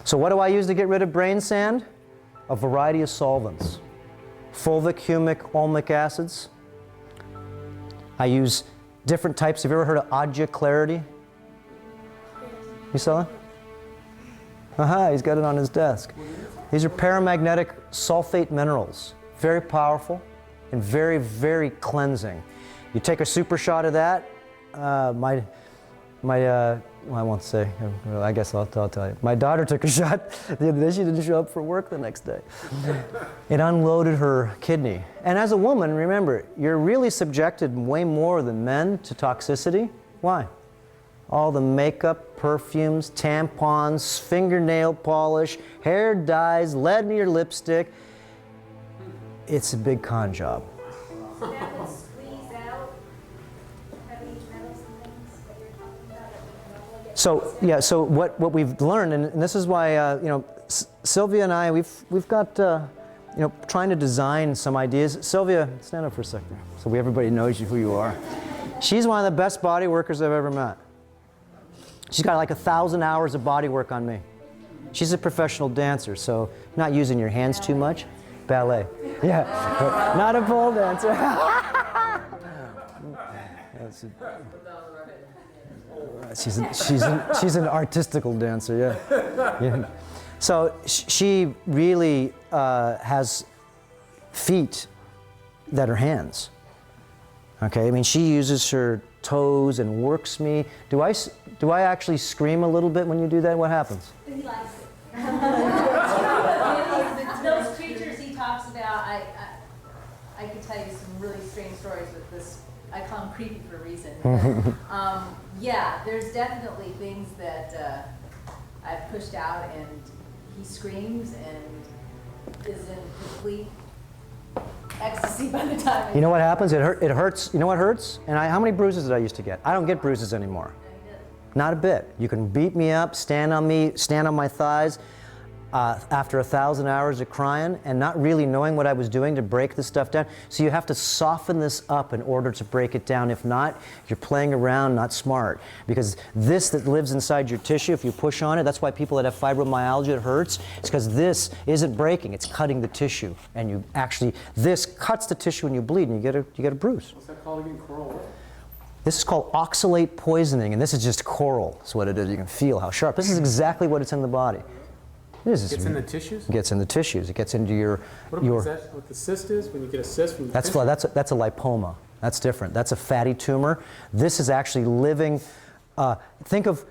So what do I use to get rid of brain sand? A variety of solvents. Fulvic, humic, olmic acids. I use different types. Have you ever heard of Adja Clarity? You saw it? Aha, he's got it on his desk. These are paramagnetic sulfate minerals. Very powerful and very, very cleansing. You take a super shot of that. Well, I won't say. I guess I'll tell you. My daughter took a shot the other day. She didn't show up for work the next day. It unloaded her kidney. And as a woman, remember, you're really subjected way more than men to toxicity. Why? All the makeup, perfumes, tampons, fingernail polish, hair dyes, lead in your lipstick. It's a big con job. So that would squeeze out heavy metals and things that you're talking about that would So yeah, so what we've learned, and this is why you know, Sylvia and I, we've got you know, trying to design some ideas. Sylvia, stand up for a second, so everybody knows who you are. She's one of the best body workers I've ever met. She's got like 1,000 hours of body work on me. She's a professional dancer, so not using your hands too much. Ballet, yeah, not a pole dancer. She's an artistical dancer, yeah. So she really has feet that are hands. Okay, I mean, she uses her toes and works me. Do I actually scream a little bit when you do that? What happens? He likes it. Those creatures he talks about, I could tell you some really strange stories with this. I call him creepy for a reason. Yeah, there's definitely things that I've pushed out, and he screams and is in complete ecstasy by the time. You know what happens? It hurts. You know what hurts? And how many bruises did I used to get? I don't get bruises anymore. Not a bit. You can beat me up, stand on me, stand on my thighs. After 1,000 hours of crying and not really knowing what I was doing to break this stuff down. So you have to soften this up in order to break it down. If not, you're playing around, not smart. Because this that lives inside your tissue, if you push on it, that's why people that have fibromyalgia, it hurts. It's because this isn't breaking, it's cutting the tissue. And you actually, this cuts the tissue and you bleed and you get a bruise. What's that called again? Coral? This is called oxalate poisoning, and this is just coral. That's what it is. You can feel how sharp. This is exactly what it's in the body. It gets in the tissues? It gets in the tissues. It gets into your... Is that what the cyst is? When you get a cyst from the that's tissue? a lipoma. That's different. That's a fatty tumor. This is actually living... think of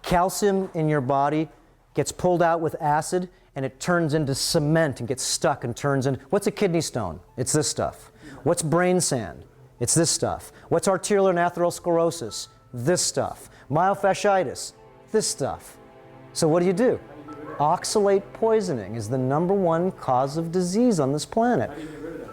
calcium in your body gets pulled out with acid, and it turns into cement and gets stuck and turns into... What's a kidney stone? It's this stuff. What's brain sand? It's this stuff. What's arterial and atherosclerosis? This stuff. Myofasciitis? This stuff. So what do? Oxalate poisoning is the #1 cause of disease on this planet. How do you get rid of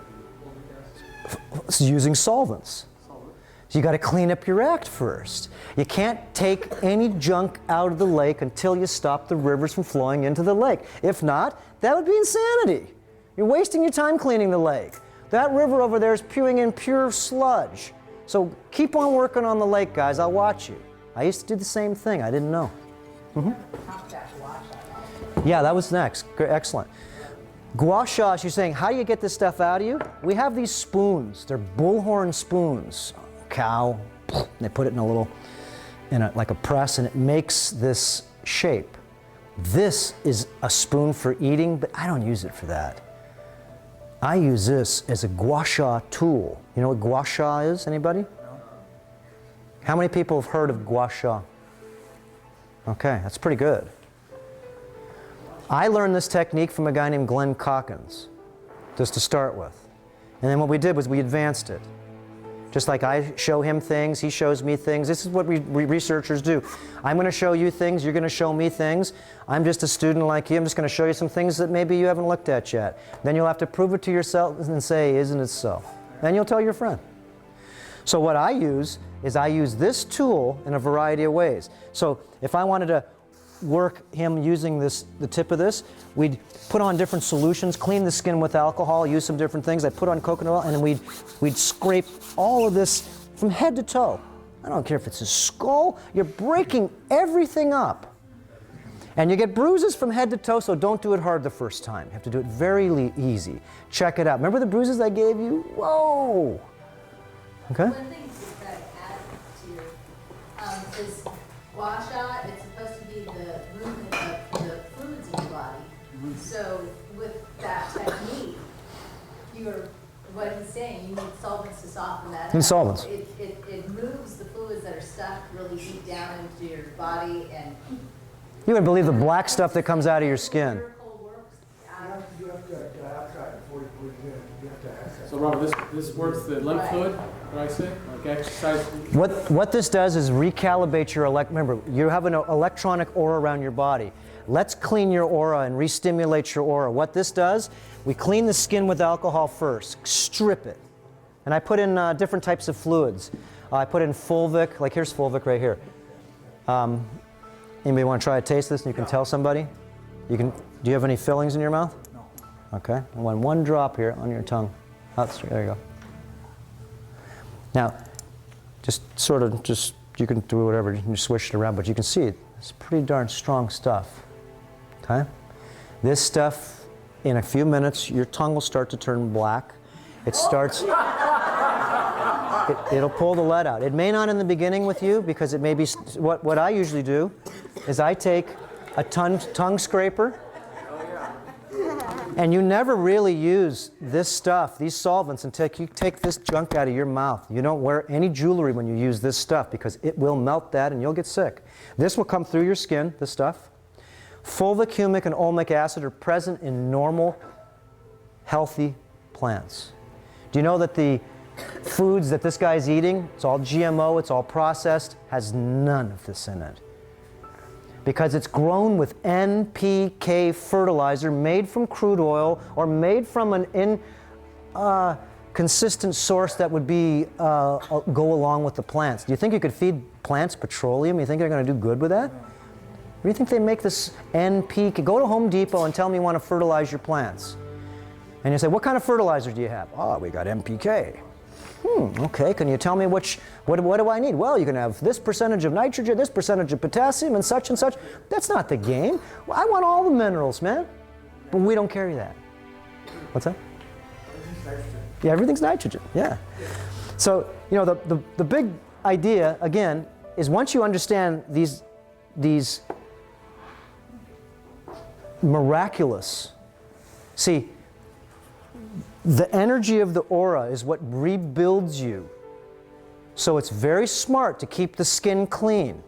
that? It's using solvents. So you got to clean up your act first. You can't take any junk out of the lake until you stop the rivers from flowing into the lake. If not, that would be insanity. You're wasting your time cleaning the lake. That river over there is spewing in pure sludge. So keep on working on the lake, guys. I'll watch you. I used to do the same thing. I didn't know. Yeah, that was next. Excellent. Gua sha, you're saying, how do you get this stuff out of you? We have these spoons. They're bullhorn spoons. Cow. They put it in a little, like a press, and it makes this shape. This is a spoon for eating, but I don't use it for that. I use this as a gua sha tool. You know what gua sha is? Anybody? No. How many people have heard of gua sha? Okay, that's pretty good. I learned this technique from a guy named Glenn Calkins, just to start with. And then what we did was we advanced it. Just like I show him things, he shows me things. This is what we researchers do. I'm going to show you things, you're going to show me things. I'm just a student like you. I'm just going to show you some things that maybe you haven't looked at yet. Then you'll have to prove it to yourself and say, isn't it so? Then you'll tell your friend. So what I use is I use this tool in a variety of ways. So if I wanted to work him using the tip of this, we'd put on different solutions, clean the skin with alcohol, use some different things. I'd put on coconut oil, and then we'd scrape all of this from head to toe. I don't care if it's his skull, you're breaking everything up. And you get bruises from head to toe, so don't do it hard the first time. You have to do it very easy. Check it out. Remember the bruises I gave you? Whoa! Okay? One thing that I add to is gua sha. It's supposed to be the movement of the fluids in your body. So with that technique, what he's saying, you need solvents to soften that up. Need solvents. It moves the fluids that are stuck really deep down into your body and. You wouldn't believe the black stuff that comes out of your skin. You have to diaphragm before you put it in. You have to access. So Robert, this works the lymph fluid, what I say? Like exercise? What this does is recalibrate your remember, you have an electronic aura around your body. Let's clean your aura and re-stimulate your aura. What this does, we clean the skin with alcohol first, strip it. And I put in different types of fluids. I put in fulvic, like here's fulvic right here. Anybody want to try to taste this and you can tell somebody? Do you have any fillings in your mouth? No. Okay, one drop here on your tongue. There you go. Now, you can do whatever, you can swish it around, but you can see it's pretty darn strong stuff. Okay? This stuff, in a few minutes, your tongue will start to turn black. It starts, it'll pull the lead out. It may not in the beginning with you because it may be, what I usually do is I take a tongue scraper, and you never really use this stuff, these solvents, until you take this junk out of your mouth. You don't wear any jewelry when you use this stuff because it will melt that and you'll get sick. This will come through your skin, this stuff. Fulvic, humic, and olmic acid are present in normal, healthy plants. Do you know that the foods that this guy's eating, it's all GMO, it's all processed, has none of this in it? Because it's grown with NPK fertilizer made from crude oil or made from an inconsistent source that would be go along with the plants. Do you think you could feed plants petroleum? You think they're going to do good with that? Or do you think they make this NPK? Go to Home Depot and tell me you want to fertilize your plants. And you say, what kind of fertilizer do you have? Oh, we got NPK. Okay, can you tell me what do I need? Well, you can have this percentage of nitrogen, this percentage of potassium, and such and such. That's not the game. Well, I want all the minerals, man. But we don't carry that. What's that? Everything's nitrogen. Yeah, everything's nitrogen, yeah. So, you know, the big idea, again, is once you understand these miraculous, see, the energy of the aura is what rebuilds you. So it's very smart to keep the skin clean.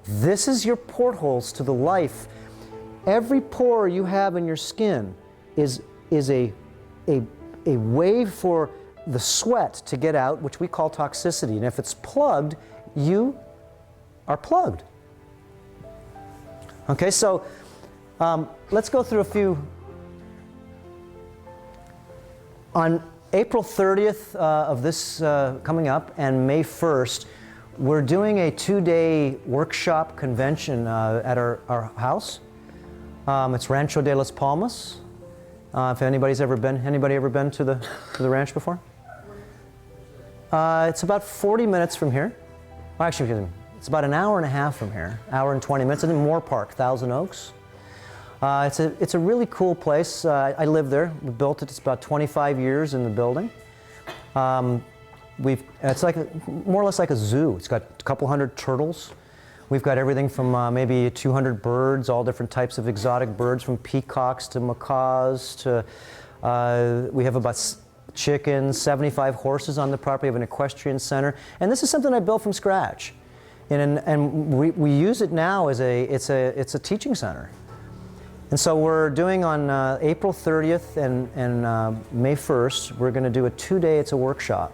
This is your portholes to the life. Every pore you have in your skin is a way for the sweat to get out, which we call toxicity. And if it's plugged, you are plugged. Okay, so let's go through a few. On April 30th of this coming up and May 1st, we're doing a 2-day workshop convention at our house. It's Rancho de las Palmas. If anybody's ever been, anybody ever been to the ranch before? It's about 40 minutes from here. Well, actually, it's about an hour and a half from here, hour and 20 minutes. It's in Moore Park, Thousand Oaks. It's a really cool place. I live there. We built it. It's about 25 years in the building. It's like more or less like a zoo. It's got a couple hundred turtles. We've got everything from maybe 200 birds, all different types of exotic birds, from peacocks to macaws to we have about chickens, 75 horses on the property. We have an equestrian center, and this is something I built from scratch. And we use it now as it's a teaching center. And so we're doing on April 30th and May 1st, we're going to do a 2-day, it's a workshop.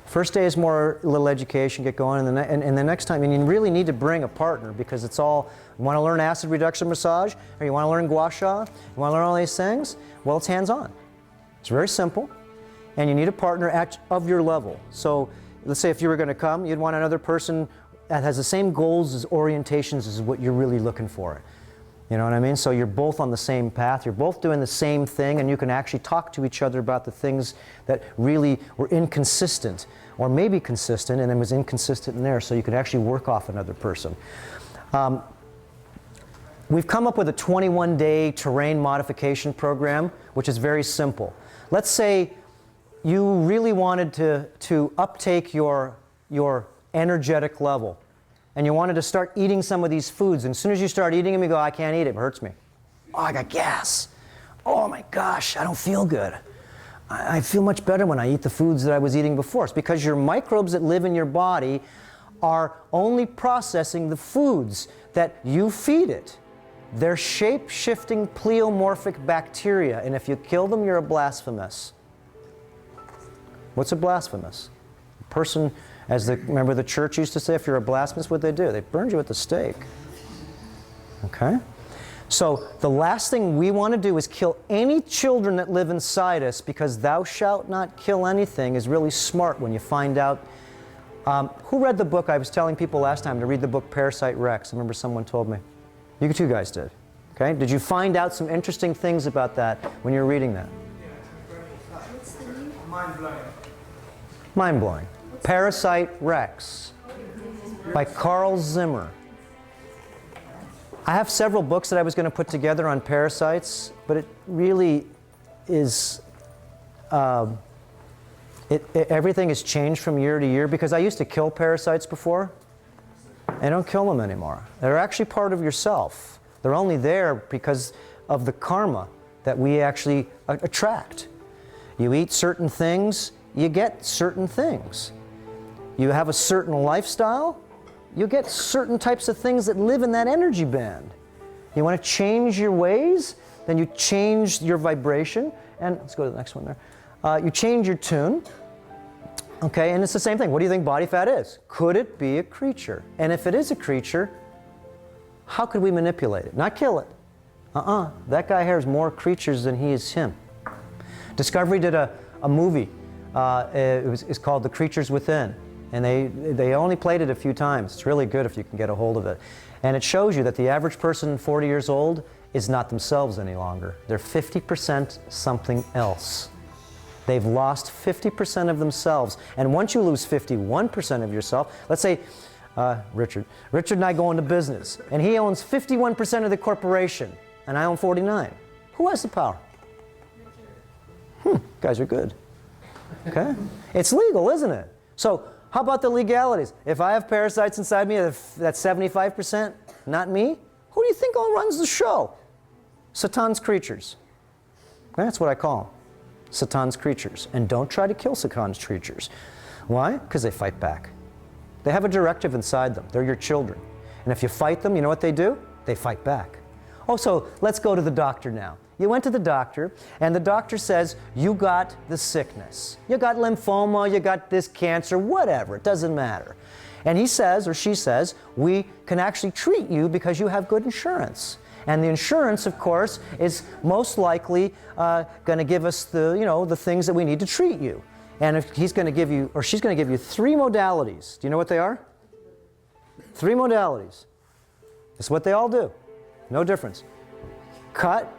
First day is more a little education, get going, and the next time, and you really need to bring a partner because it's all, you want to learn acid reduction massage, or you want to learn gua sha, you want to learn all these things, well, it's hands-on. It's very simple, and you need a partner of your level. So let's say if you were going to come, you'd want another person that has the same goals as orientations as what you're really looking for. You know what I mean? So you're both on the same path, you're both doing the same thing, and you can actually talk to each other about the things that really were inconsistent, or maybe consistent, and it was inconsistent in there, so you could actually work off another person. we've come up with a 21-day terrain modification program, which is very simple. Let's say you really wanted to uptake your energetic level, and you wanted to start eating some of these foods. And as soon as you start eating them, you go, I can't eat it, it hurts me. Oh, I got gas. Oh my gosh, I don't feel good. I feel much better when I eat the foods that I was eating before. It's because your microbes that live in your body are only processing the foods that you feed it. They're shape-shifting pleomorphic bacteria, and if you kill them, you're a blasphemous. What's a blasphemous? A person, remember the church used to say, if you're a blasphemous, what they do? They burned you at the stake. Okay? So the last thing we want to do is kill any children that live inside us, because thou shalt not kill anything is really smart when you find out. Who read the book? I was telling people last time to read the book Parasite Rex. I remember someone told me. You two guys did. Okay? Did you find out some interesting things about that when you were reading that? What's the name? Mind-blowing. Mind-blowing. Parasite Rex by Carl Zimmer. I have several books that I was going to put together on parasites, but it really is, everything has changed from year to year, because I used to kill parasites before. I don't kill them anymore. They're actually part of yourself. They're only there because of the karma that we actually attract. You eat certain things, you get certain things. You have a certain lifestyle, you get certain types of things that live in that energy band. You want to change your ways, then you change your vibration, and let's go to the next one there. You change your tune, okay, and it's the same thing. What do you think body fat is? Could it be a creature? And if it is a creature, how could we manipulate it? Not kill it. That guy has more creatures than he is him. Discovery did a movie. It's called The Creatures Within. And they only played it a few times. It's really good if you can get a hold of it. And it shows you that the average person 40 years old is not themselves any longer. They're 50% something else. They've lost 50% of themselves. And once you lose 51% of yourself, let's say Richard and I go into business, and he owns 51% of the corporation, and I own 49. Who has the power? Guys are good. Okay? It's legal, isn't it? So how about the legalities? If I have parasites inside me, that's 75%, not me, who do you think runs the show? Satan's creatures. That's what I call them. Satan's creatures. And don't try to kill Satan's creatures. Why? Because they fight back. They have a directive inside them. They're your children. And if you fight them, you know what they do? They fight back. Oh, so let's go to the doctor now. You went to the doctor, and the doctor says, you got the sickness. You got lymphoma, you got this cancer, whatever, it doesn't matter. And he says, or she says, we can actually treat you because you have good insurance. And the insurance, of course, is most likely going to give us the things that we need to treat you. And if he's going to give you, or she's going to give you 3 modalities. Do you know what they are? 3 modalities. It's what they all do. No difference. Cut.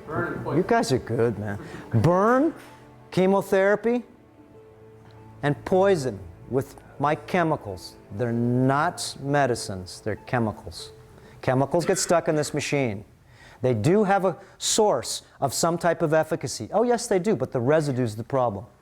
You guys are good, man. Burn, chemotherapy, and poison with my chemicals. They're not medicines, they're chemicals. Chemicals get stuck in this machine. They do have a source of some type of efficacy. Oh, yes, they do, but the residue is the problem.